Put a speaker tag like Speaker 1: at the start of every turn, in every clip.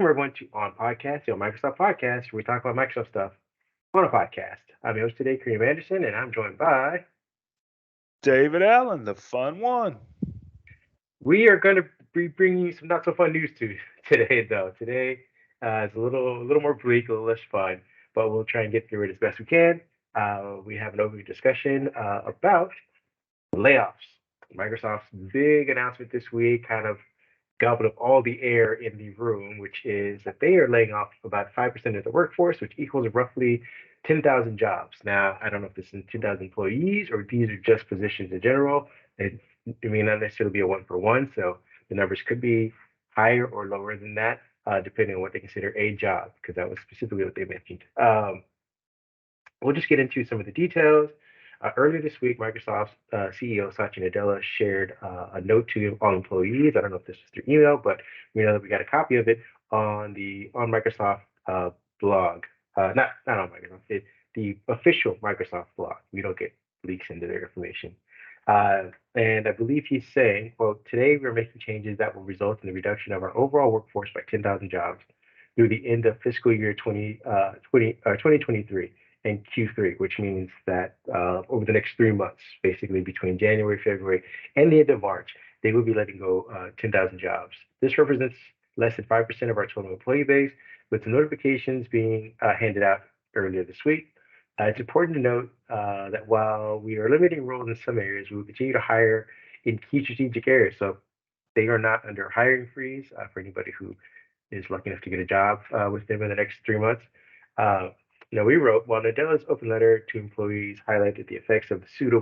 Speaker 1: Welcome everyone to OnPodcast, the Microsoft podcast, where we talk about Microsoft stuff on a podcast. I'm your host today, Kareem Anderson, and I'm joined by.
Speaker 2: David Allen, the fun one.
Speaker 1: We are going to be bringing you some not so fun news to today, though. Today is a little more bleak, a little less fun, but we'll try and get through it as best we can. We have an overview discussion about layoffs. Microsoft's big announcement this week kind of gobbled up all the air in the room, which is that they are laying off about 5% of the workforce, which equals roughly 10,000 jobs. Now, I don't know if this is 10,000 employees or these are just positions in general. It may not necessarily be a one for one, so the numbers could be higher or lower than that, depending on what they consider a job, because that was specifically what they mentioned. We'll just get into some of the details. Earlier this week, Microsoft's CEO Satya Nadella shared a note to all employees. I don't know if this was through email, but we know that we got a copy of it on Microsoft blog. Not on Microsoft, the official Microsoft blog. We don't get leaks into their information. And I believe he's saying, well, today we're making changes that will result in the reduction of our overall workforce by 10,000 jobs through the end of fiscal year 2023 and Q3, which means that over the next 3 months, basically between January, February, and the end of March, they will be letting go 10,000 jobs. This represents less than 5% of our total employee base, with the notifications being handed out earlier this week. It's important to note that while we are limiting roles in some areas, we will continue to hire in key strategic areas. So they are not under a hiring freeze for anybody who is lucky enough to get a job with them in the next 3 months. We wrote, while Nadella's open letter to employees highlighted the effects of the pseudo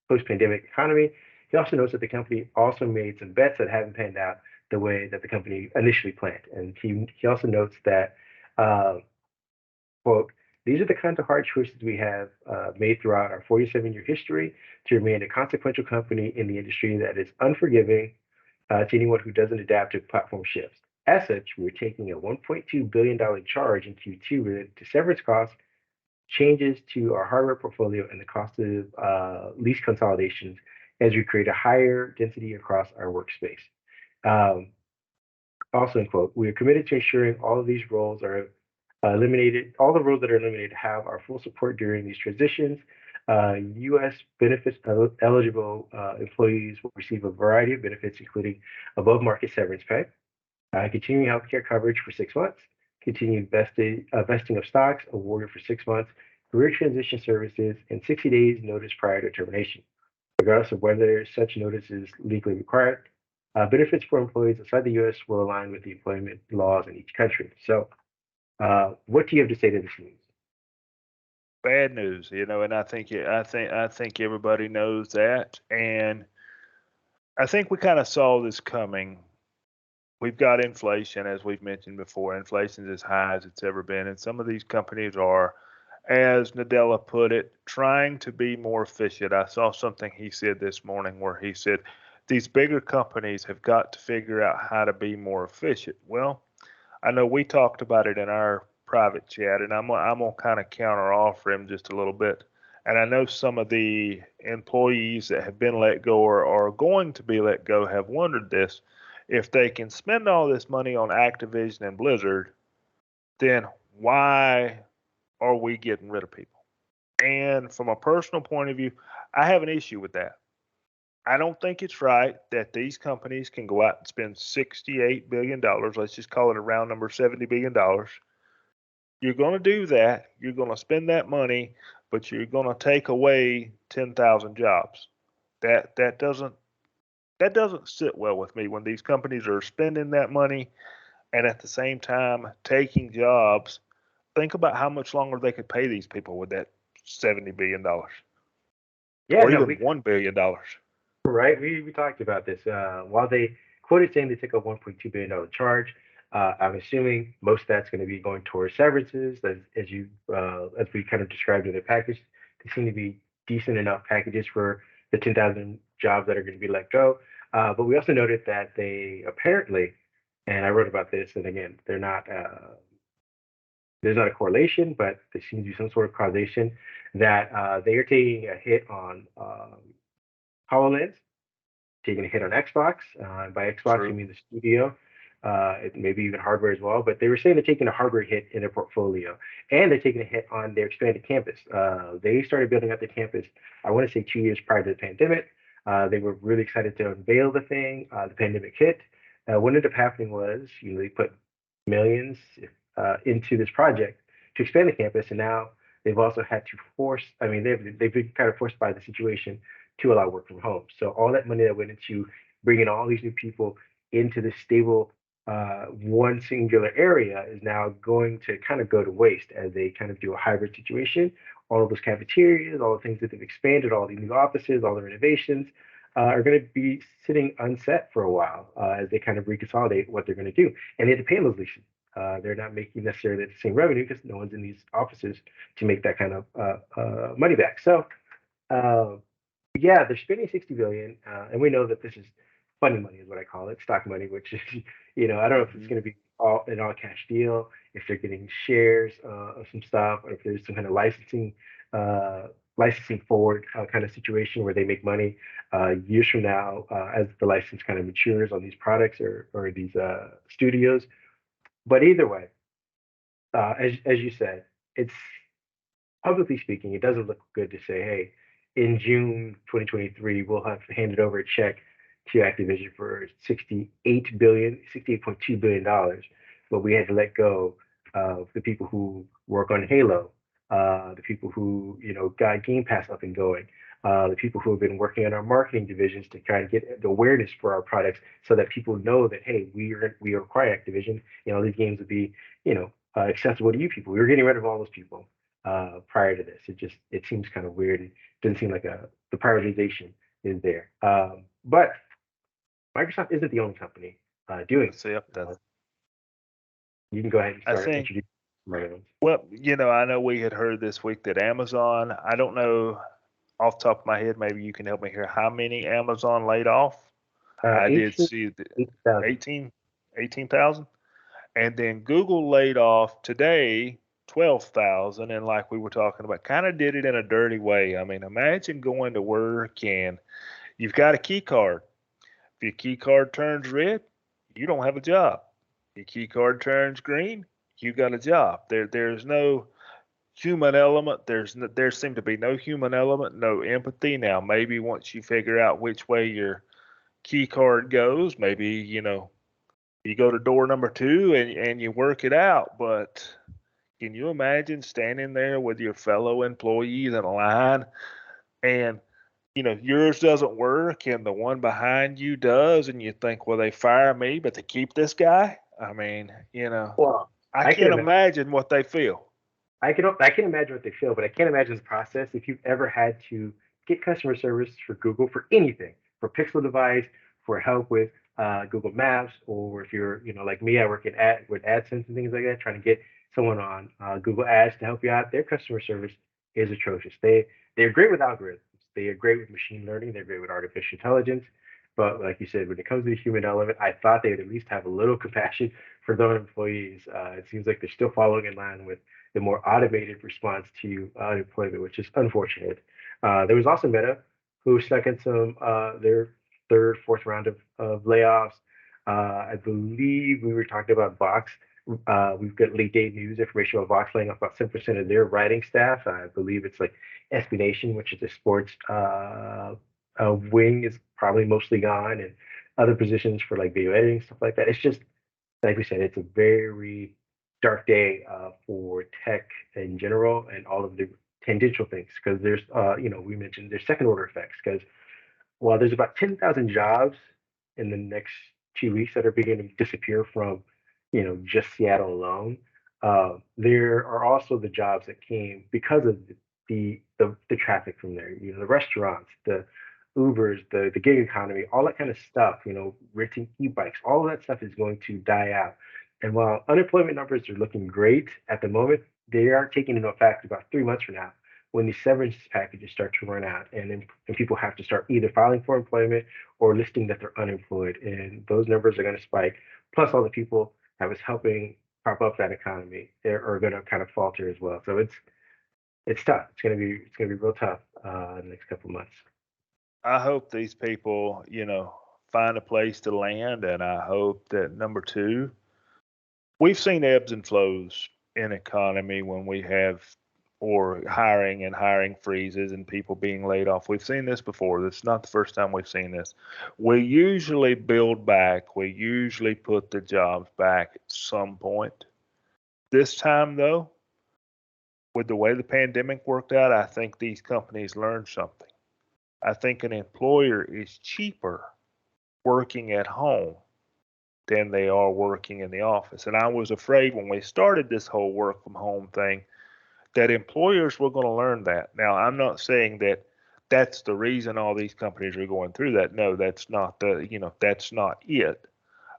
Speaker 1: post-pandemic economy, he also notes that the company also made some bets that haven't panned out the way that the company initially planned. And he also notes that, quote, these are the kinds of hard choices we have made throughout our 47-year history to remain a consequential company in the industry that is unforgiving to anyone who doesn't adapt to platform shifts. As such, we're taking a $1.2 billion charge in Q2 related to severance costs, changes to our hardware portfolio, and the cost of lease consolidations as we create a higher density across our workspace. Also, in quote, we are committed to ensuring all of these roles are eliminated, all the roles that are eliminated have our full support during these transitions. U.S. benefits eligible employees will receive a variety of benefits, including above market severance pay, continuing healthcare coverage for 6 months, continued vesting of stocks awarded for 6 months, career transition services, and 60 days notice prior to termination, regardless of whether such notice is legally required. Benefits for employees outside the U.S. will align with the employment laws in each country. So, what do you have to say to this news?
Speaker 2: Bad news, and I think everybody knows that, and I think we kind of saw this coming. We've got inflation, as we've mentioned before. Inflation is as high as it's ever been, and some of these companies are, as Nadella put it, trying to be more efficient. I saw something he said this morning where he said these bigger companies have got to figure out how to be more efficient. Well, I know we talked about it in our private chat, and I'm gonna kind of counter offer him just a little bit. And I know some of the employees that have been let go or are going to be let go have wondered this. If they can spend all this money on Activision and Blizzard, then why are we getting rid of people? And from a personal point of view, I have an issue with that. I don't think it's right that these companies can go out and spend $68 billion. Let's just call it a round number, $70 billion. You're going to do that. You're going to spend that money, but you're going to take away 10,000 jobs. That doesn't sit well with me when these companies are spending that money and at the same time taking jobs. Think about how much longer they could pay these people with that $70 billion
Speaker 1: Yeah,
Speaker 2: or
Speaker 1: no,
Speaker 2: even $1 billion.
Speaker 1: right. We talked about this. While they quoted saying they took a $1.2 billion charge, I'm assuming most of that's going to be going towards severances, as we kind of described in the package. They seem to be decent enough packages for the 10,000 jobs that are going to be let go. But we also noted that they apparently, and I wrote about this, and again, there's not a correlation, but there seems to be some sort of causation that they are taking a hit on HoloLens, taking a hit on Xbox. By Xbox, we
Speaker 2: True.
Speaker 1: mean the studio. maybe even hardware as well. But they were saying they're taking a hardware hit in their portfolio, and they're taking a hit on their expanded campus. They started building out the campus, I want to say 2 years prior to the pandemic. They were really excited to unveil the thing. The pandemic hit. What ended up happening was, they put millions into this project to expand the campus, and now they've also had to force. I mean, they've been kind of forced by the situation to allow work from home. So all that money that went into bringing all these new people into this stable one singular area is now going to kind of go to waste as they kind of do a hybrid situation. All of those cafeterias, all the things that they've expanded, all these new offices, all the renovations are going to be sitting unset for a while as they kind of reconsolidate what they're going to do. And they have to pay those leases. They're not making necessarily the same revenue because no one's in these offices to make that kind of money back. So uh, yeah, they're spending 60 billion, and we know that this is funny money, is what I call it, stock money, which is, I don't know if it's
Speaker 2: Hmm.
Speaker 1: going to be all cash deal, if they're getting shares of some stuff, or if there's some kind of uh, licensing forward kind of situation where they make money years from now as the license kind of matures on these products or these studios. But either way, as you said, it's publicly speaking, it doesn't look good to say, hey, in June 2023, we'll have handed over a check to Activision for 68.2 billion dollars, but we had to let go of the people who work on Halo, the people who got Game Pass up and going, the people who have been working on our marketing divisions to try to get the awareness for our products, so that people know that, hey, we are acquiring Activision. These games would be accessible to you people. We were getting rid of all those people prior to this. It seems kind of weird. It doesn't seem like the prioritization is there. But Microsoft isn't the only company doing
Speaker 2: So yep,
Speaker 1: this. You can go ahead and
Speaker 2: I
Speaker 1: start
Speaker 2: think.
Speaker 1: introducing some other ones.
Speaker 2: Well, I know we had heard this week that Amazon. I don't know off the top of my head. Maybe you can help me here. How many Amazon laid off? I did
Speaker 1: 18,
Speaker 2: see the
Speaker 1: 8,000.
Speaker 2: 18, 18,000. And then Google laid off today 12,000. And like we were talking about, kind of did it in a dirty way. I mean, imagine going to work and you've got a key card. If your key card turns red, you don't have a job. Your key card turns green, you got a job. There's no human element. There seemed to be no human element, no empathy. Now maybe once you figure out which way your key card goes, maybe you go to door number two and you work it out. But can you imagine standing there with your fellow employees in a line and yours doesn't work and the one behind you does, and you think, well, they fire me, but they keep this guy? I mean,
Speaker 1: Well,
Speaker 2: I
Speaker 1: I can
Speaker 2: can't
Speaker 1: imagine.
Speaker 2: imagine what they feel.
Speaker 1: I can imagine what they feel, but I can't imagine the process if you've ever had to get customer service for Google for anything, for Pixel device, for help with Google Maps, or if you're, like me, I work with AdSense and things like that, trying to get someone on Google Ads to help you out. Their customer service is atrocious. They're great with algorithms. They are great with machine learning. They're great with artificial intelligence. But like you said, when it comes to the human element, I thought they would at least have a little compassion for their employees. It seems like they're still following in line with the more automated response to unemployment, which is unfortunate. There was also Meta, who stuck in some their third, fourth round of layoffs. I believe we were talking about Vox. We've got late day news information about Vox laying off about 7% of their writing staff. I believe it's like SB Nation, which is a sports wing, is probably mostly gone, and other positions for like video editing, stuff like that. It's just like we said, it's a very dark day for tech in general and all of the tangential things because there's, we mentioned there's second order effects because while there's about 10,000 jobs in the next 2 weeks that are beginning to disappear from, just Seattle alone, there are also the jobs that came because of the traffic from there. The restaurants, the Ubers, the gig economy, all that kind of stuff. Renting e-bikes, all of that stuff is going to die out. And while unemployment numbers are looking great at the moment, they are taking into effect about 3 months from now when the severance packages start to run out and people have to start either filing for employment or listing that they're unemployed. And those numbers are going to spike. Plus, all the people that was helping prop up that economy are going to kind of falter as well. So it's tough. It's gonna be real tough in the next couple of months.
Speaker 2: I hope these people, find a place to land. And I hope that number two, we've seen ebbs and flows in economy when we have or hiring freezes and people being laid off. We've seen this before. This is not the first time we've seen this. We usually build back. We usually put the jobs back at some point. This time though, with the way the pandemic worked out, I think these companies learned something. I think an employer is cheaper working at home than they are working in the office. And I was afraid when we started this whole work from home thing that employers were going to learn that. Now, I'm not saying that that's the reason all these companies are going through that. No, that's not that's not it.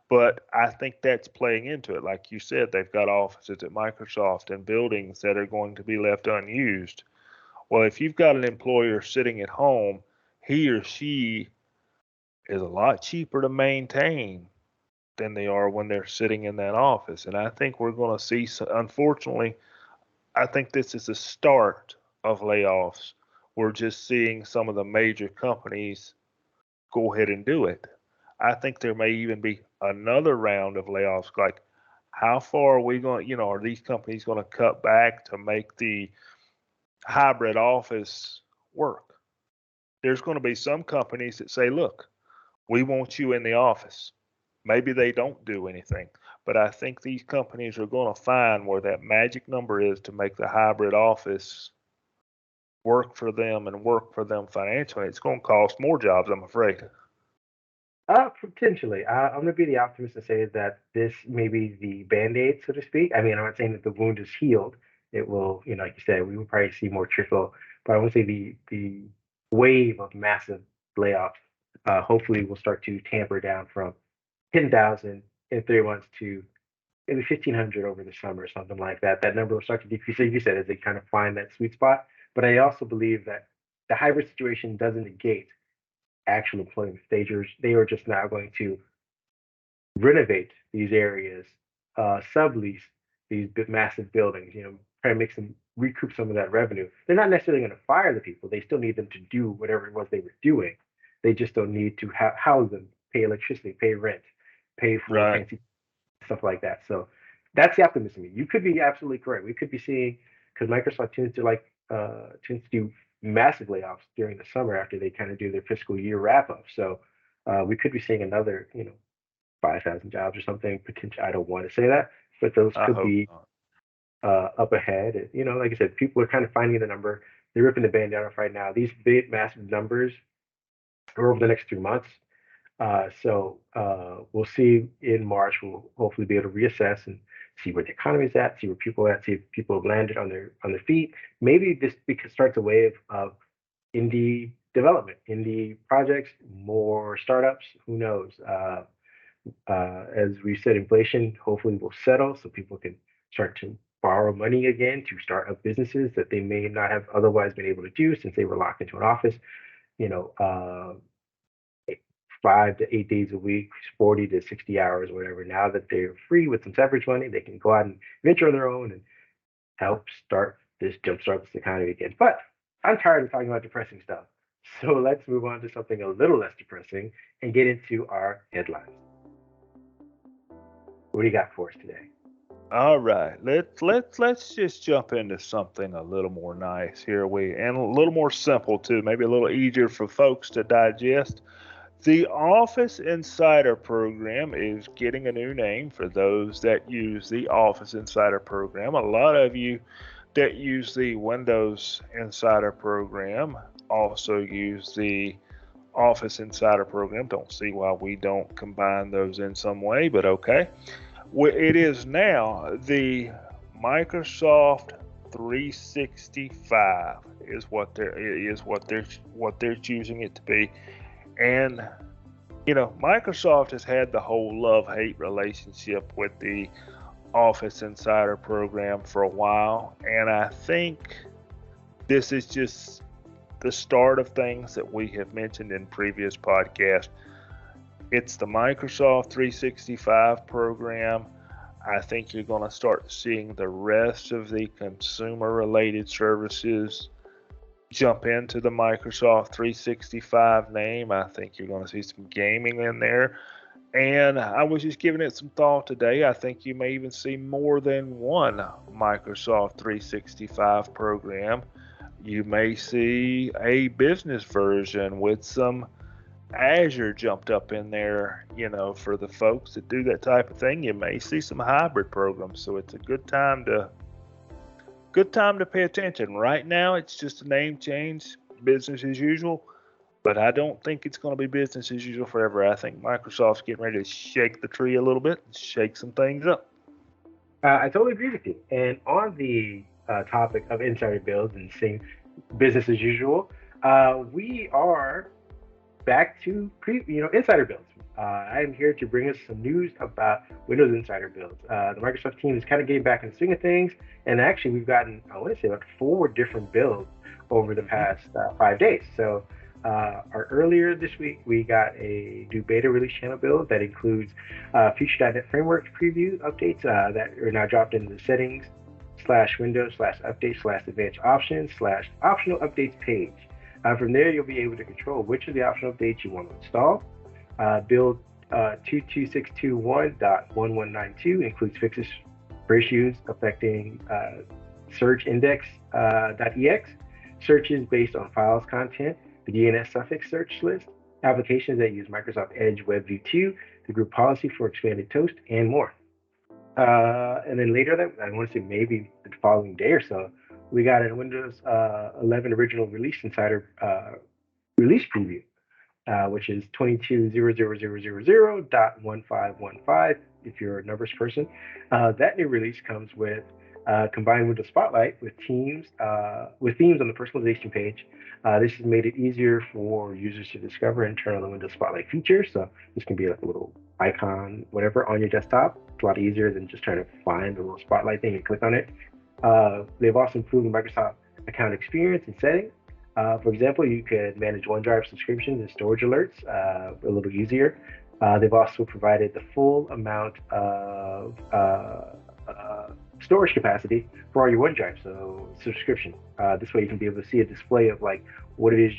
Speaker 2: But I think that's playing into it. Like you said, they've got offices at Microsoft and buildings that are going to be left unused. Well, if you've got an employer sitting at home, he or she is a lot cheaper to maintain than they are when they're sitting in that office. And I think we're going to see, unfortunately, I think this is the start of layoffs. We're just seeing some of the major companies go ahead and do it. I think there may even be another round of layoffs. Like, how far are we going, are these companies going to cut back to make the hybrid office work? There's going to be some companies that say, look, we want you in the office. Maybe they don't do anything, but I think these companies are going to find where that magic number is to make the hybrid office work for them and work for them financially. It's going to cost more jobs, I'm afraid.
Speaker 1: Potentially. I'm going to be the optimist and say that this may be the band-aid, so to speak. I mean, I'm not saying that the wound is healed. It will, like you said, we will probably see more trickle, but I want to say the wave of massive layoffs hopefully will start to tamper down from 10,000 in 3 months to maybe 1,500 over the summer or something like that. That number will start to decrease, like you said, as they kind of find that sweet spot. But I also believe that the hybrid situation doesn't negate actual employment. They are just now going to renovate these areas, sublease these massive buildings, try to make some recoup some of that revenue. They're not necessarily going to fire the people. They still need them to do whatever it was they were doing. They just don't need to house them, pay electricity, pay rent, pay for
Speaker 2: Right.
Speaker 1: fancy stuff like that. So that's the optimism. You could be absolutely correct. We could be seeing because Microsoft tends to do massive layoffs during the summer after they kind of do their fiscal year wrap up. So we could be seeing another 5,000 jobs or something. Potential. I don't want to say that, but those
Speaker 2: I
Speaker 1: could
Speaker 2: hope
Speaker 1: be
Speaker 2: not.
Speaker 1: up ahead. Like I said, people are kind of finding the number. They're ripping the band down off right now. These big, massive numbers are over the next 3 months. So we'll see in March. We'll hopefully be able to reassess and see where the economy is at, see where people are at, see if people have landed on their feet. Maybe this starts a wave of indie development, indie projects, more startups. Who knows? As we said, inflation hopefully will settle so people can start to borrow money again to start up businesses that they may not have otherwise been able to do since they were locked into an office. You know, 5 to 8 days a week, 40 to 60 hours, whatever. Now that they're free with some severance money, they can go out and venture on their own and help jumpstart this economy again. But I'm tired of talking about depressing stuff. So let's move on to something a little less depressing and get into our headlines. What do you got for us today?
Speaker 2: All right, let's just jump into something a little more nice here, and a little more simple too, maybe a little easier for folks to digest. The Office Insider program is getting a new name for those that use the Office Insider program. A lot of you that use the Windows Insider program also use the Office Insider program. Don't see why we don't combine those in some way, but okay. It is now the Microsoft 365 is what they're choosing it to be. And Microsoft has had the whole love-hate relationship with the Office Insider program for a while, and I think this is just the start of things that we have mentioned in previous podcasts. It's the Microsoft 365 program. I think you're going to start seeing the rest of the consumer related services jump into the Microsoft 365 name. I think you're going to see some gaming in there. And I was just giving it some thought today. I think you may even see more than one Microsoft 365 program. You may see a business version with some Azure jumped up in there, for the folks that do that type of thing. You may see some hybrid programs. So it's a good time to pay attention. Right now it's just a name change, business as usual. But I don't think it's going to be business as usual forever. I think Microsoft's getting ready to shake the tree a little bit, shake some things up.
Speaker 1: I totally agree with you. And on the topic of insider builds and seeing business as usual, we are back to insider builds. I am here to bring us some news about Windows insider builds. The Microsoft team is kind of getting back in the swing of things, and actually we've gotten, I want to say, about 4 different builds over the past 5 days. So earlier this week we got a new beta release channel build that includes Future.NET Framework preview updates that are now dropped into the settings /Windows /update /advanced options /optional updates page. From there, you'll be able to control which of the optional updates you want to install. Build 22621.1192 includes fixes for issues affecting search index.ex, searches based on files content, the DNS suffix search list, applications that use Microsoft Edge WebView 2, the group policy for expanded toast, and more. And then later that I want to say maybe the following day or so, we got a Windows 11 original release insider release preview, which is 22.00.0.1515 if you're a numbers person. That new release comes with combined Windows Spotlight with themes on the personalization page. This has made it easier for users to discover and turn on the Windows Spotlight feature. So this can be like a little icon, whatever, on your desktop. It's a lot easier than just trying to find the little Spotlight thing and click on it. They've also improved the Microsoft account experience and settings. For example, you could manage OneDrive subscriptions and storage alerts a little easier. They've also provided the full amount of storage capacity for all your OneDrive subscription. This way, you can be able to see a display of like what it is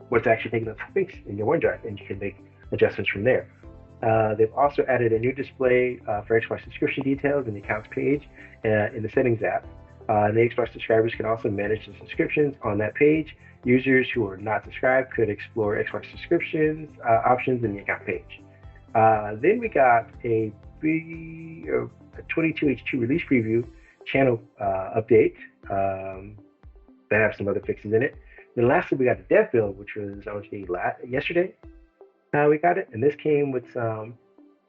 Speaker 1: what's actually taking up space in your OneDrive, and you can make adjustments from there. They've also added a new display for Xbox subscription details in the accounts page in the settings app. And the Xbox subscribers can also manage the subscriptions on that page. Users who are not subscribed could explore Xbox subscriptions options in the account page. Then we got a 22H2 release preview channel update that have some other fixes in it. Then lastly, we got the dev build, which was I would say yesterday. We got it, and this came with some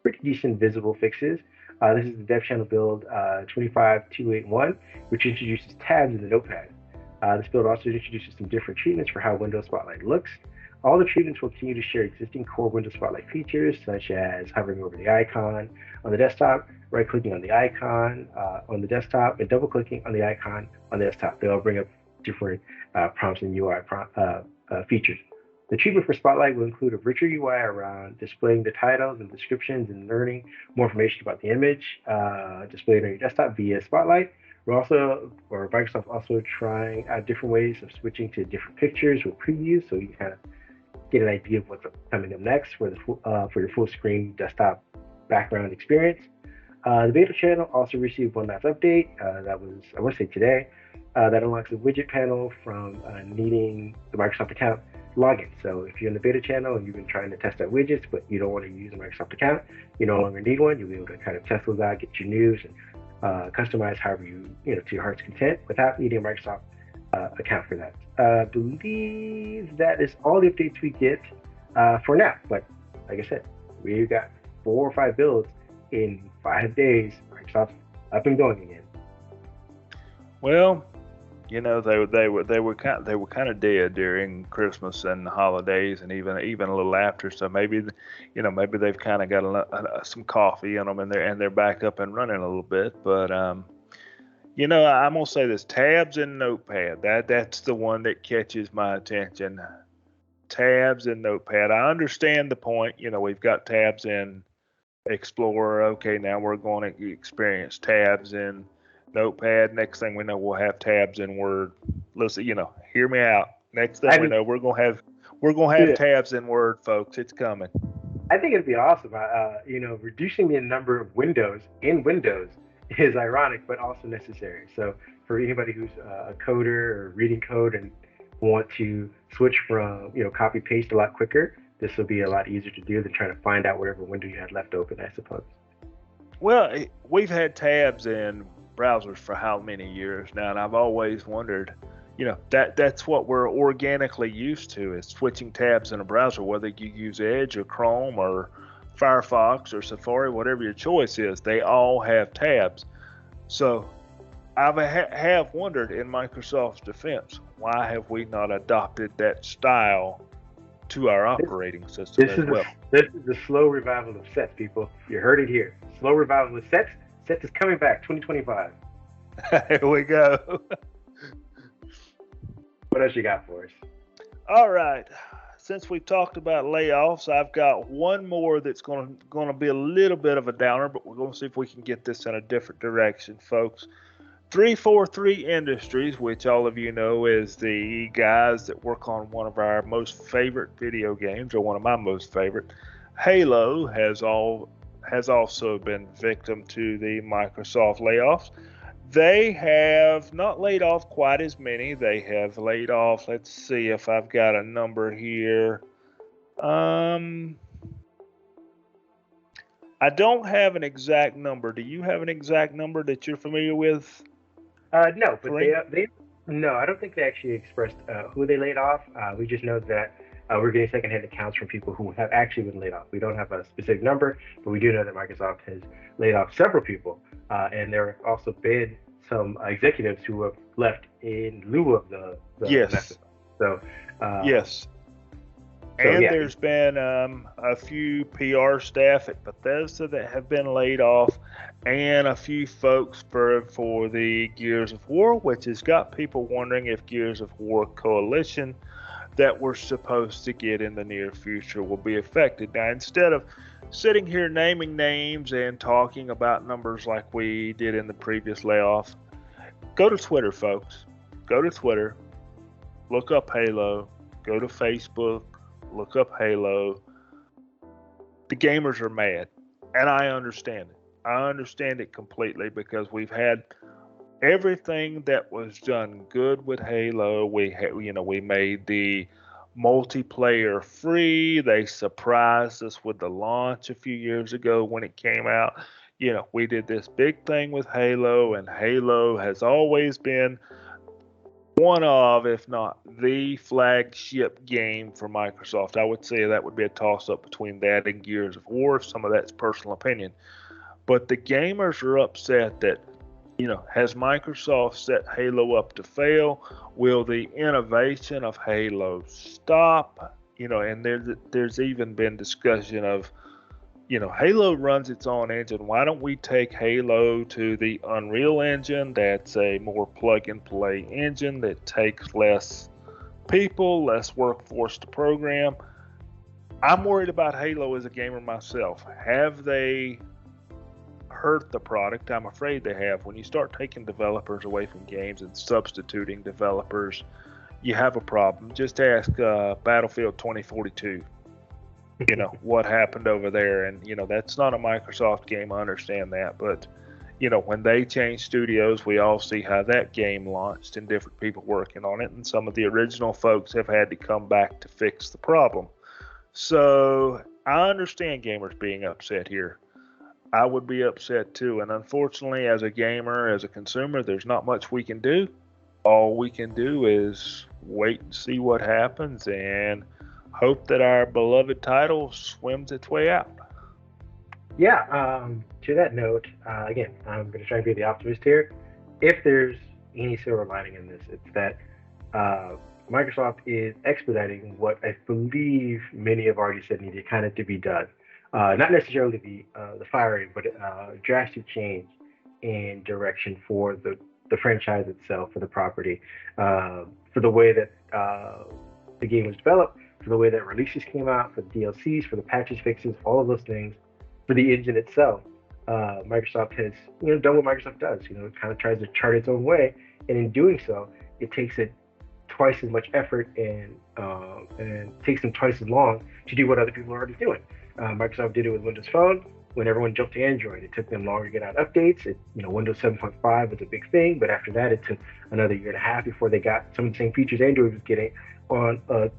Speaker 1: pretty decent visible fixes. This is the dev channel build 25281, which introduces tabs in the notepad. This build also introduces some different treatments for how Windows Spotlight looks. All the treatments will continue to share existing core Windows Spotlight features, such as hovering over the icon on the desktop, right-clicking on the icon on the desktop, and double-clicking on the icon on the desktop. They'll bring up different prompts and UI features. The treatment for Spotlight will include a richer UI around displaying the titles and descriptions and learning more information about the image displayed on your desktop via Spotlight. Microsoft also trying out different ways of switching to different pictures with previews, so you kind of get an idea of what's coming up next for your full screen desktop background experience. The beta channel also received one last update that was, I want to say today, that unlocks a widget panel from needing the Microsoft account login. So if you're in the beta channel and you've been trying to test out widgets, but you don't want to use a Microsoft account, you no longer need one. You'll be able to kind of test those out, get your news, and customize however to your heart's content without needing a Microsoft account for that. I believe that is all the updates we get for now. But like I said, we got 4 or 5 builds in 5 days. Microsoft's up and going again.
Speaker 2: Well, they were kind of dead during Christmas and the holidays, and even a little after. So maybe they've kind of got some coffee in them, and they're back up and running a little bit. But I'm gonna say this: tabs and Notepad. That's the one that catches my attention. Tabs and Notepad. I understand the point. We've got tabs in Explorer. Okay, now we're going to experience tabs in Notepad. Next thing we know, we'll have tabs in Word. listen, hear me out. Next thing
Speaker 1: I
Speaker 2: we
Speaker 1: mean,
Speaker 2: know, we're gonna have
Speaker 1: yeah,
Speaker 2: tabs in Word, folks. It's coming.
Speaker 1: I think it'd be awesome. Reducing the number of windows in Windows is ironic, but also necessary. So for anybody who's a coder or reading code and want to switch from copy paste a lot quicker, this will be a lot easier to do than trying to find out whatever window you had left open, I suppose.
Speaker 2: Well, we've had tabs in browsers for how many years now, and I've always wondered, that's what we're organically used to is switching tabs in a browser, whether you use Edge or Chrome or Firefox or Safari, whatever your choice is, they all have tabs. So have wondered, in Microsoft's defense, why have we not adopted that style to our
Speaker 1: This,
Speaker 2: operating system
Speaker 1: this
Speaker 2: as
Speaker 1: is
Speaker 2: well?
Speaker 1: the slow revival of sets, people. You heard it here. Slow revival of sets. Sets is coming back, 2025.
Speaker 2: Here we go.
Speaker 1: What else you got for us?
Speaker 2: All right. Since we talked about layoffs, I've got one more that's going to be a little bit of a downer, but we're going to see if we can get this in a different direction, folks. 343 Industries, which all of you know is the guys that work on one of our most favorite video games, or one of my most favorite, Halo, has also been victim to the Microsoft layoffs. They have not laid off quite as many. They have laid off, let's see if I've got a number here. I don't have an exact number. Do you have an exact number that you're familiar with,
Speaker 1: No, but
Speaker 2: Kareem?
Speaker 1: they no, I don't think they actually expressed who they laid off. We just know that we're getting secondhand accounts from people who have actually been laid off. We don't have a specific number, but we do know that Microsoft has laid off several people, and there have also been some executives who have left in lieu of the
Speaker 2: Yes.
Speaker 1: message. So, uh,
Speaker 2: Yes.
Speaker 1: so
Speaker 2: And
Speaker 1: yeah,
Speaker 2: there's been a few PR staff at Bethesda that have been laid off, and a few folks for the Gears of War, which has got people wondering if Gears of War Coalition that we're supposed to get in the near future will be affected. Now, instead of sitting here naming names and talking about numbers like we did in the previous layoff, go to Twitter, folks. Go to Twitter, look up Halo, go to Facebook, look up Halo. The gamers are mad, and I understand it. I understand it completely because we've had everything that was done good with Halo. We made the multiplayer free. They surprised us with the launch a few years ago when it came out. We did this big thing with Halo, and Halo has always been one of, if not the flagship game for Microsoft. I would say that would be a toss up between that and Gears of War. Some of that's personal opinion. But the gamers are upset that, has Microsoft set Halo up to fail? Will the innovation of Halo stop? And there's even been discussion of, Halo runs its own engine. Why don't we take Halo to the Unreal Engine? That's a more plug and play engine that takes less people, less workforce to program. I'm worried about Halo as a gamer myself. Have they hurt the product? I'm afraid they have. When you start taking developers away from games and substituting developers, you have a problem. Just ask Battlefield 2042. What happened over there, and that's not a Microsoft game, I understand that, but when they change studios, we all see how that game launched and different people working on it, and some of the original folks have had to come back to fix the problem. So I understand gamers being upset here. I would be upset too, and unfortunately, as a gamer, as a consumer, there's not much we can do. All we can do is wait and see what happens and hope that our beloved title swims its way out.
Speaker 1: yeah. To that note, again, I'm going to try and be the optimist here. If there's any silver lining in this, it's that Microsoft is expediting what I believe many have already said needed kind of to be done. Not necessarily the firing, but drastic change in direction for the franchise itself, for the property, for the way that the game was developed, for the way that releases came out, for the DLCs, for the patches, fixes, all of those things, for the engine itself. Microsoft has done what Microsoft does. It kind of tries to chart its own way, and in doing so, it takes it twice as much effort and takes them twice as long to do what other people are already doing. Microsoft did it with Windows Phone. When everyone jumped to Android, it took them longer to get out updates. Windows 7.5 was a big thing, but after that, it took another year and a half before they got some of the same features Android was getting on a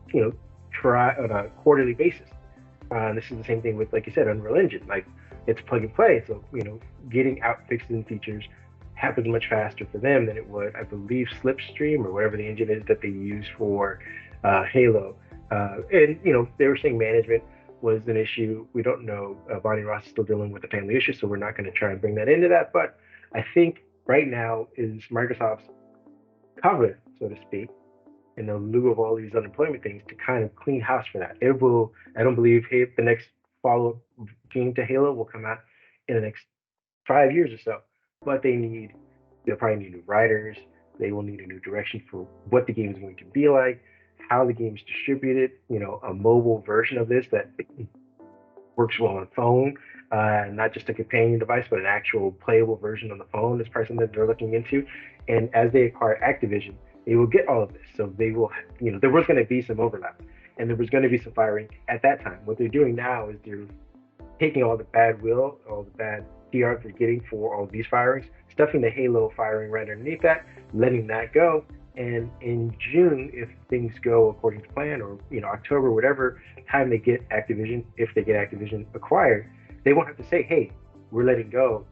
Speaker 1: try on a quarterly basis. This is the same thing with, like you said, Unreal Engine. Like, it's plug and play, so getting out fixes and features happens much faster for them than it would, I believe, Slipstream or whatever the engine is that they use for Halo. And they were saying management was an issue. We don't know. Bonnie Ross is still dealing with the family issue, so we're not going to try and bring that into that. But I think right now is Microsoft's cover, so to speak, in the lieu of all these unemployment things, to kind of clean house for that. It will. I don't believe the next follow-up game to Halo will come out in the next 5 years or so. But they'll probably need new writers. They will need a new direction for what the game is going to be like, how the game is distributed. A mobile version of this that works well on phone, not just a companion device, but an actual playable version on the phone is something that they're looking into. And as they acquire Activision, they will get all of this. So they will, there was going to be some overlap, and there was going to be some firing at that time. What they're doing now is they're taking all the bad will, all the bad PR they're getting for all these firings, stuffing the Halo firing right underneath that, letting that go. And in June, if things go according to plan, or October, whatever time they get Activision, if they get Activision acquired, they won't have to say, "Hey, we're letting go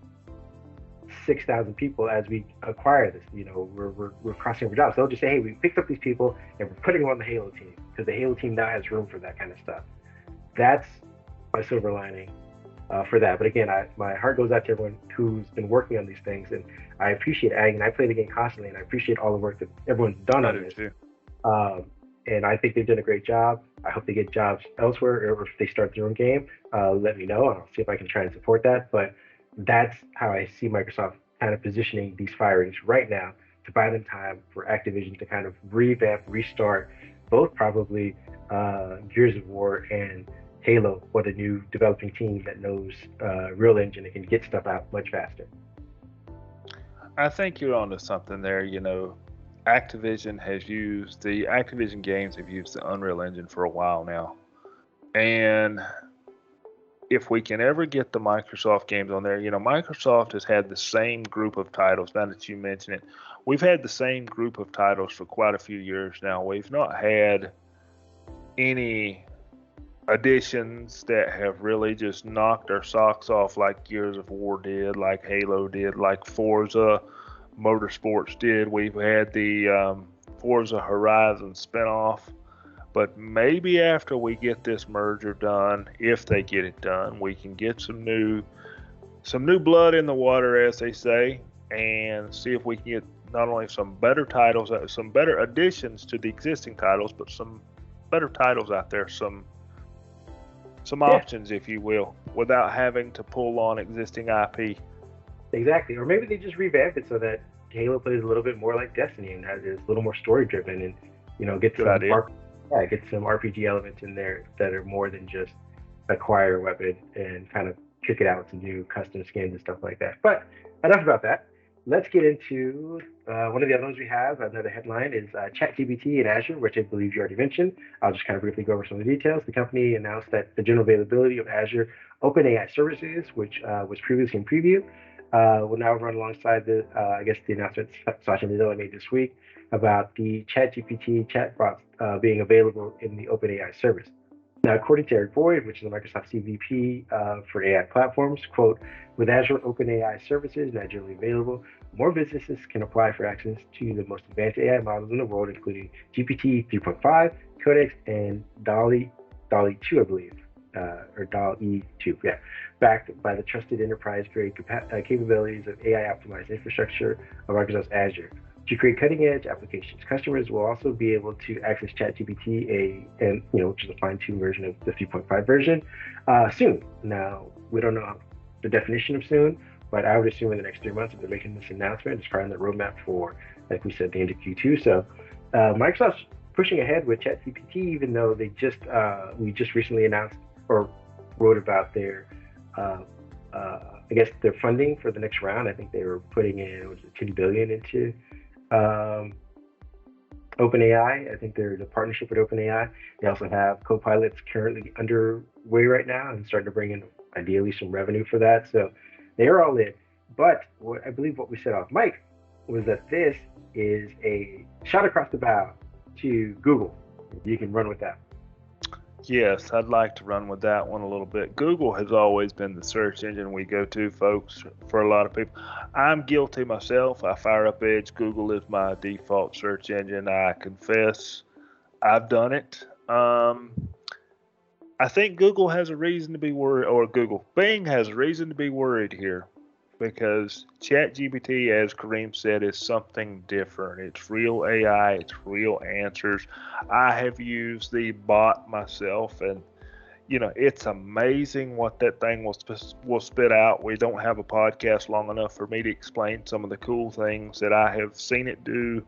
Speaker 1: 6,000 people as we acquire this. We're crossing over jobs." They'll just say, "Hey, we picked up these people and we're putting them on the Halo team because the Halo team now has room for that kind of stuff." That's my silver lining for that. But again, my heart goes out to everyone who's been working on these things, and I appreciate and I play the game constantly, and I appreciate all the work that everyone's done on this. And I think they've done a great job. I hope they get jobs elsewhere, or if they start their own game, let me know, and I'll see if I can try and support that. But that's how I see Microsoft kind of positioning these firings right now to buy them time for Activision to kind of revamp, restart both probably Gears of War and Halo with a new developing team that knows Real Engine and can get stuff out much faster.
Speaker 2: I think you're onto something there. Activision games have used the Unreal Engine for a while now. And if we can ever get the Microsoft games on there, Microsoft has had the same group of titles. Now that you mention it, we've had the same group of titles for quite a few years now. We've not had any additions that have really just knocked our socks off like Gears of War did, like Halo did, like Forza Motorsports did. We've had the Forza Horizon spinoff. But maybe after we get this merger done, if they get it done, we can get some new blood in the water, as they say, and see if we can get not only some better titles, some better additions to the existing titles, but some better titles out there, some options, if you will, without having to pull on existing IP.
Speaker 1: Exactly. Or maybe they just revamp it so that Halo plays a little bit more like Destiny and is a little more story driven, and get some get some RPG elements in there that are more than just acquire a weapon and kind of kick it out with some new custom skins and stuff like that. But enough about that. Let's get into one of the other ones we have. Another headline is ChatGPT and Azure, which I believe you already mentioned. I'll just kind of briefly go over some of the details. The company announced that the general availability of Azure OpenAI services, which was previously in preview, will now run alongside the announcement Satya Nadella made this week about the ChatGPT chatbots being available in the OpenAI service. Now, according to Eric Boyd, which is the Microsoft CVP for AI platforms, quote, with Azure OpenAI services now generally available, more businesses can apply for access to the most advanced AI models in the world, including GPT 3.5, Codex, and DALL-E 2, I believe, or DALL-E 2, yeah, backed by the trusted enterprise-grade capabilities of AI-optimized infrastructure of Microsoft Azure. To create cutting-edge applications, customers will also be able to access ChatGPT, which is a fine-tuned version of the 3.5 version, soon. Now, we don't know the definition of soon, but I would assume in the next 3 months, if they're making this announcement, it's part of the roadmap for, like we said, the end of Q2. So, Microsoft's pushing ahead with ChatGPT, even though we just recently announced or wrote about their their funding for the next round. I think they were putting in $10 billion into OpenAI. I think there's a partnership with OpenAI. They also have co-pilots currently underway right now and starting to bring in ideally some revenue for that. So they are all in. But what I believe what we said off mic was that this is a shot across the bow to Google. You can run with that.
Speaker 2: Yes, I'd like to run with that one a little bit. Google has always been the search engine we go to, folks, for a lot of people. I'm guilty myself. I fire up Edge. Google is my default search engine. I confess I've done it. I think Google has a reason to be worried, or Bing has a reason to be worried here because ChatGPT, as Kareem said, is something different. It's real AI, it's real answers. I have used the bot myself, and it's amazing what that thing will spit out. We don't have a podcast long enough for me to explain some of the cool things that I have seen it do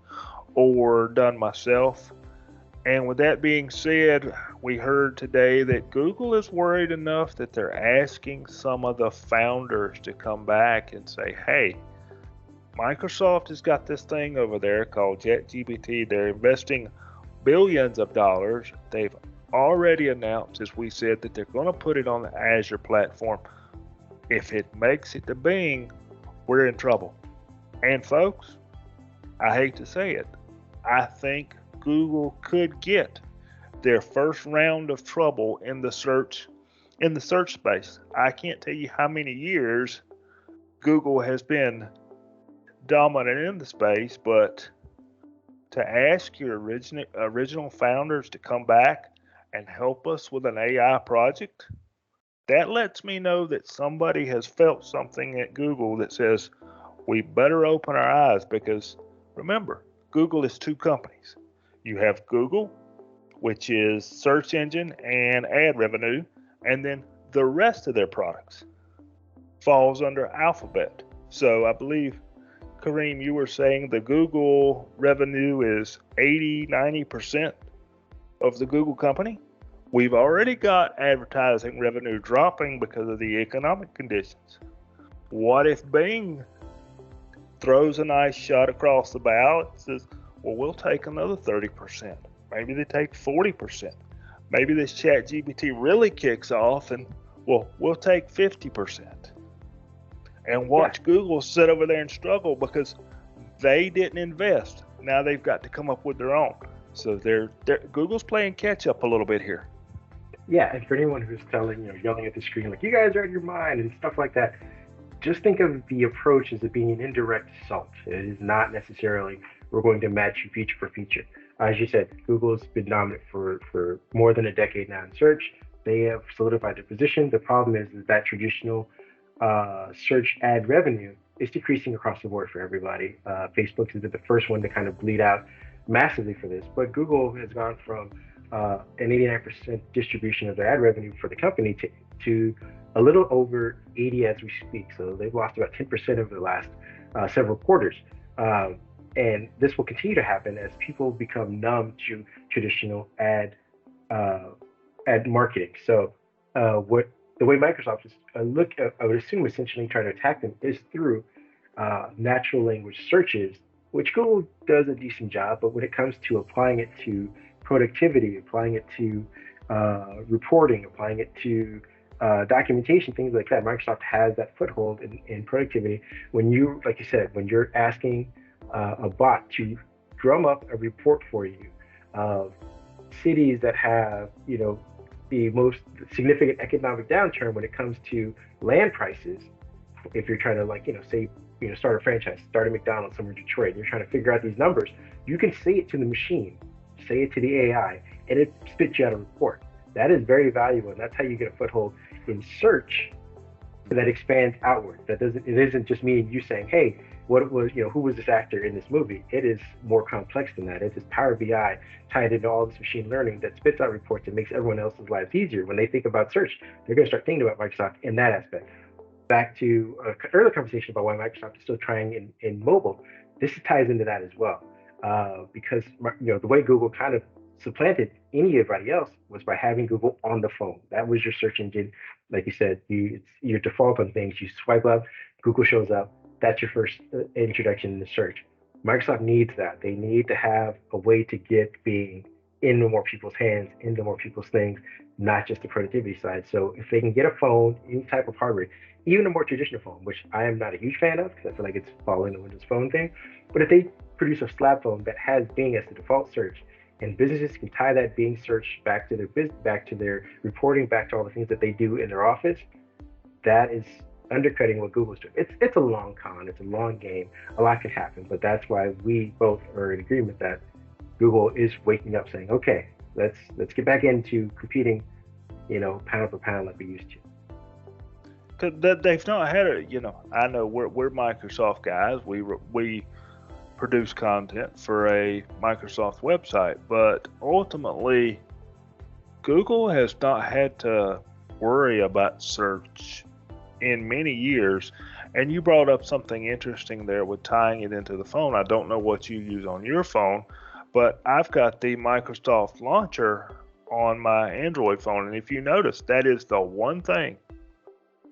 Speaker 2: or done myself. And with that being said, we heard today that Google is worried enough that they're asking some of the founders to come back and say, hey, Microsoft has got this thing over there called ChatGPT. They're investing billions of dollars. They've already announced, as we said, that they're going to put it on the Azure platform. If it makes it to Bing, we're in trouble. And folks, I hate to say it, I think Google could get their first round of trouble in the search space. I can't tell you how many years Google has been dominant in the space, but to ask your original founders to come back and help us with an AI project, that lets me know that somebody has felt something at Google that says we better open our eyes, because remember, Google is two companies. You have Google, which is search engine and ad revenue, and then the rest of their products falls under Alphabet. So I believe, Kareem, you were saying the Google revenue is 80-90% of the Google company. We've already got advertising revenue dropping because of the economic conditions. What if Bing throws a nice shot across the bow and says, well, we'll take another 30%. Maybe they take 40%. Maybe this ChatGPT really kicks off and, well, we'll take 50%. And
Speaker 1: Yeah,
Speaker 2: watch Google sit over there and struggle because they didn't invest. Now they've got to come up with their own. So Google's playing catch up a little bit here.
Speaker 1: yeah. And for anyone who's yelling at the screen like you guys are out of your mind and stuff like that, just think of the approach as it being an indirect assault. It is not necessarily we're going to match you feature for feature. As you said, Google's been dominant for more than a decade now in search. They have solidified their position. The problem is that traditional search ad revenue is decreasing across the board for everybody. Facebook has been the first one to kind of bleed out massively for this, but Google has gone from an 89% distribution of their ad revenue for the company to a little over 80 as we speak. So they've lost about 10% over the last several quarters. And this will continue to happen as people become numb to traditional uh, ad marketing. So what the way Microsoft is I would assume essentially trying to attack them is through natural language searches, which Google does a decent job. But when it comes to applying it to productivity, applying it to reporting, applying it to documentation, things like that, Microsoft has that foothold in productivity. When you, like you said, when you're asking a bot to drum up a report for you of cities that have, the most significant economic downturn when it comes to land prices, if you're trying to say, start a franchise, start a McDonald's somewhere in Detroit, and you're trying to figure out these numbers, you can say it to the machine, say it to the AI, and it spits you out a report. That is very valuable, and that's how you get a foothold in search that expands outward. It isn't just me and you saying, hey, what was, who was this actor in this movie? It is more complex than that. It is Power BI tied into all this machine learning that spits out reports and makes everyone else's lives easier. When they think about search, they're going to start thinking about Microsoft in that aspect. Back to an earlier conversation about why Microsoft is still trying in mobile, this ties into that as well. Because the way Google kind of supplanted anybody else was by having Google on the phone. That was your search engine. Like you said, it's your default on things. You swipe up, Google shows up. That's your first introduction in the search. Microsoft needs that. They need to have a way to get Bing into more people's hands, into more people's things, not just the productivity side. So if they can get a phone, any type of hardware, even a more traditional phone, which I am not a huge fan of because I feel like it's following the Windows Phone thing, but if they produce a slab phone that has Bing as the default search, and businesses can tie that Bing search back to their business, back to their reporting, back to all the things that they do in their office, that is undercutting what Google's doing. It's a long con, it's a long game. A lot can happen, but that's why we both are in agreement that Google is waking up, saying, okay, let's get back into competing, pound for pound like we used to.
Speaker 2: 'Cause they've not had it. I know we're Microsoft guys. We produce content for a Microsoft website, but ultimately, Google has not had to worry about search in many years. And you brought up something interesting there with tying it into the phone. I don't know what you use on your phone, but I've got the Microsoft launcher on my Android phone. And if you notice, that is the one thing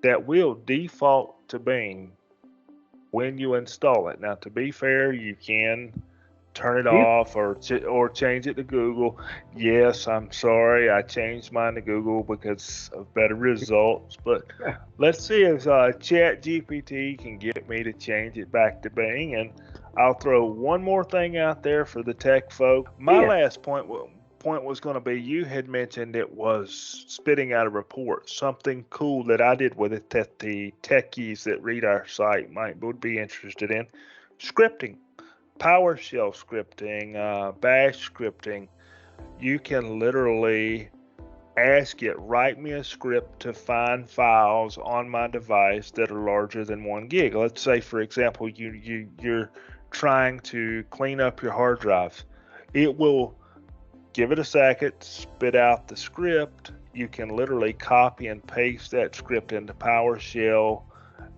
Speaker 2: that will default to Bing when you install it. Now, to be fair, you can turn it
Speaker 1: Do you?
Speaker 2: off or change it to Google. Yes, I'm sorry, I changed mine to Google because of better results. But
Speaker 1: Yeah,
Speaker 2: let's see if Chat GPT can get me to change it back to Bing. And I'll throw one more thing out there for the tech folk. My
Speaker 1: yeah.
Speaker 2: last point was going to be, you had mentioned it was spitting out a report. Something cool that I did with it that the techies that read our site would be interested in: scripting. PowerShell scripting, Bash scripting. You can literally ask it, write me a script to find files on my device that are larger than 1 gig. Let's say, for example, you're trying to clean up your hard drives. It will give it a second, spit out the script. You can literally copy and paste that script into PowerShell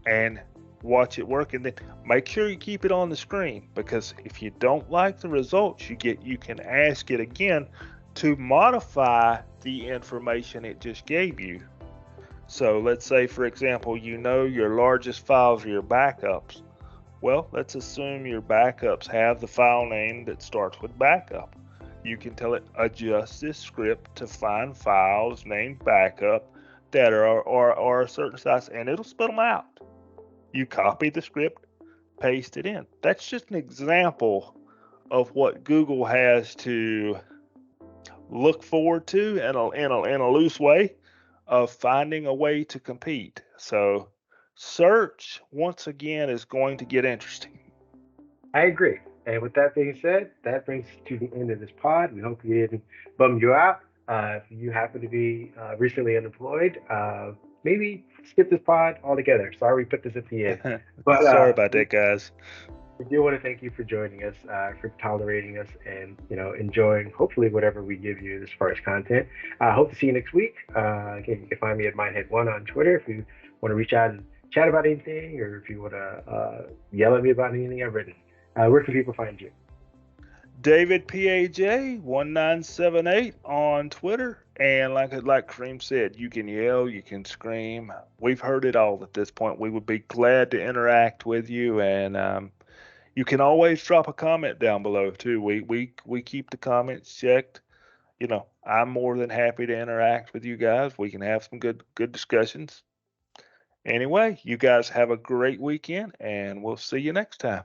Speaker 2: and watch it work, and then make sure you keep it on the screen, because if you don't like the results you get, you can ask it again to modify the information it just gave you. So let's say, for example, your largest files are your backups. Well, let's assume your backups have the file name that starts with backup. You can tell it, adjust this script to find files named backup that are a certain size, and it'll spit them out. You copy the script, paste it in. That's just an example of what Google has to look forward to in a loose way of finding a way to compete. So search, once again, is going to get interesting.
Speaker 1: I agree. And with that being said, that brings us to the end of this pod. We hope we didn't bum you out. If you happen to be recently unemployed, maybe skip this pod altogether. Sorry we put this at the end. But
Speaker 2: Sorry about that, guys.
Speaker 1: we do want to thank you for joining us, for tolerating us, and enjoying hopefully whatever we give you as far as content. I hope to see you next week. Again, you can find me at Mindhead1 on Twitter if you want to reach out and chat about anything, or if you want to yell at me about anything I've written. Where can people find you?
Speaker 2: David PAJ 1978 on Twitter. And like Kareem said, you can yell, you can scream. We've heard it all at this point. We would be glad to interact with you, and you can always drop a comment down below too. We keep the comments checked. I'm more than happy to interact with you guys. We can have some good discussions. Anyway, you guys have a great weekend, and we'll see you next time.